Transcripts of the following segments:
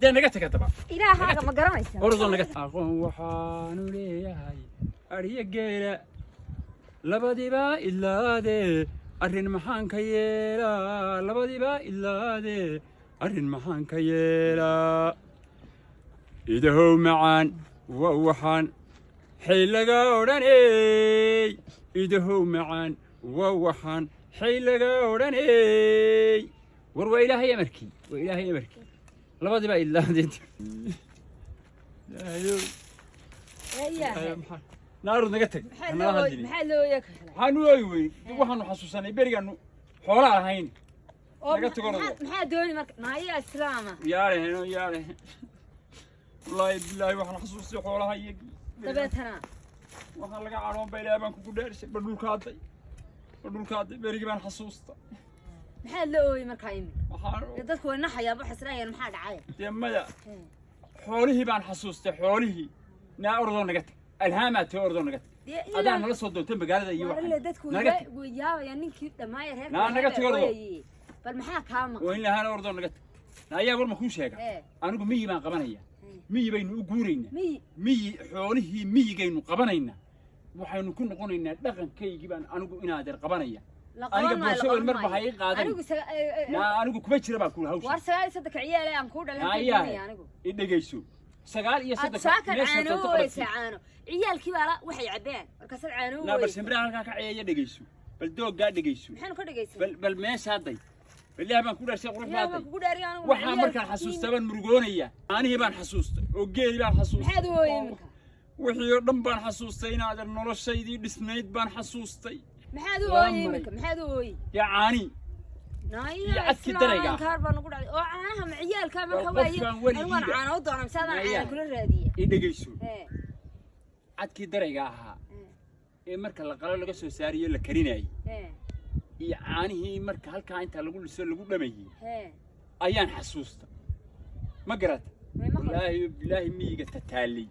ده نجت كتبا إلى هذا ما قرنيس أرزو نجت أقوم وحانو لي هاي أريق جيلا لبدي با إلا ده أرين محان كيلا لبدي با إلا ده أرين محان كيلا إذا هو معان ووحان حيلقا وراني إذا هو معان ووحان حيلقا وراني وإلهي أمركي وإلهي أمركي لبدي با إلا ده نارو نجتك محلو ياك حنو أيوي waxaanu xasuusanay berigaanu xoolo ahayn naga tagono maxaa dooni marka maaya islaama yaare wallahi billahi waxaan xasuustay xoolaha iyagi dabeetana waxaan laga caroon bay ilaaban ku gudheersay badhulkaaday berigi baan xasuusta maxaa la ooyay markaa imi dadku way naxayaa wax israayeen maxaa dhacay deemada xoolihii baan xasuustay xoolihii naa ordo naga tag alhaamaad ordo naga tag أنا لا صدق تم بقالة أيوة. ولا دتكو ويا يعني كيف ما يرهق. لا نقت قرضه. فالمحاك هم. وإلا هذا أردن نقت. لا يا ورما خوش هيك. أنا أقول مية ما قبنايا. مية بينو قورينا. مية حوله مية جينو قبناينا. وحين كنا قلنا دخن كي يجيبان أنا أقول إن هذا قبنايا. أنا قبل شو المرة هاي قادر. لا أنا أقول كبير ربع كل هوش. ورسال صدق عيالي أم كودا لا أنا أقول. إدي جيسو. سجال يصدق. ساكن عانو ويسعانو. عيال كبار وحي عبان كسر عانو لا بس امبارح كان عيال دقيسو بل دوق قاعد دقيسو محن كل دقيسو بل ما شاطي بالله بان كل شيء قرف هذا يا وحنا مركان حسوس تبان مرقونيه انا بان حسوست وجيل بان حسوست maxaad u ooyay marka wixii dhan baan xasuustay inaad noloshaydii dhisnayd baan xasuustay maxaad u ooyay marka maxaad u ooyay ya caani ya adki darayga kaar baan ugu dhacay oo caanaha maciyaalka marka waayay waan caano u doonaa misaadaan caano kula raadiye idhageyso adki darayga ahaa ee marka la qalo laga soo saariyo la karinay iyo caanihii marka halka inta lagu liso lagu dhameeyay ayaan xasuusta ma garat billahi miiga tataali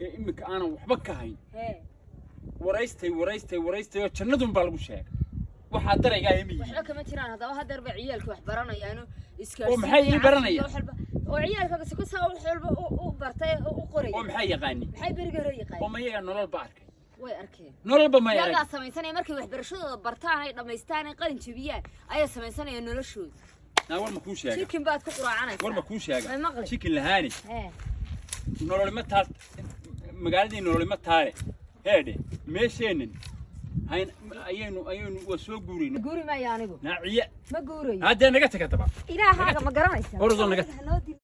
ee imika aan waxba ka hayn waraystay oo jannadun baa lagu sheegay waxa darayga ay miiga waxa kama jiraan hadaba hadar ba ciyaalka wax baranayaano iska oo maxay baranayaan oo ciyaalka bas ku soo xulba u bartay u qoray oo maxay yaqaani maxay beriga hore yaqaan oo ma yaga nolol ba arkay way arkeen nolol ba ma yaga yaga sameeysanay markay wax barashadooda bartaan ay dhameystaan ay qalin jabiyaan ay sameeysanayaan noloshooda war ma ku sheegay chicken baad ku quraacanaysaa war ma ku sheegay chicken lahaani nolol ma taal magaaladii nolol ma taale heede meesheenin ayaynu wasoo guurina ma yaanigu naaciya ma guurayo hadda naga tagay taba ilaaha ma garanaysaa ordo naga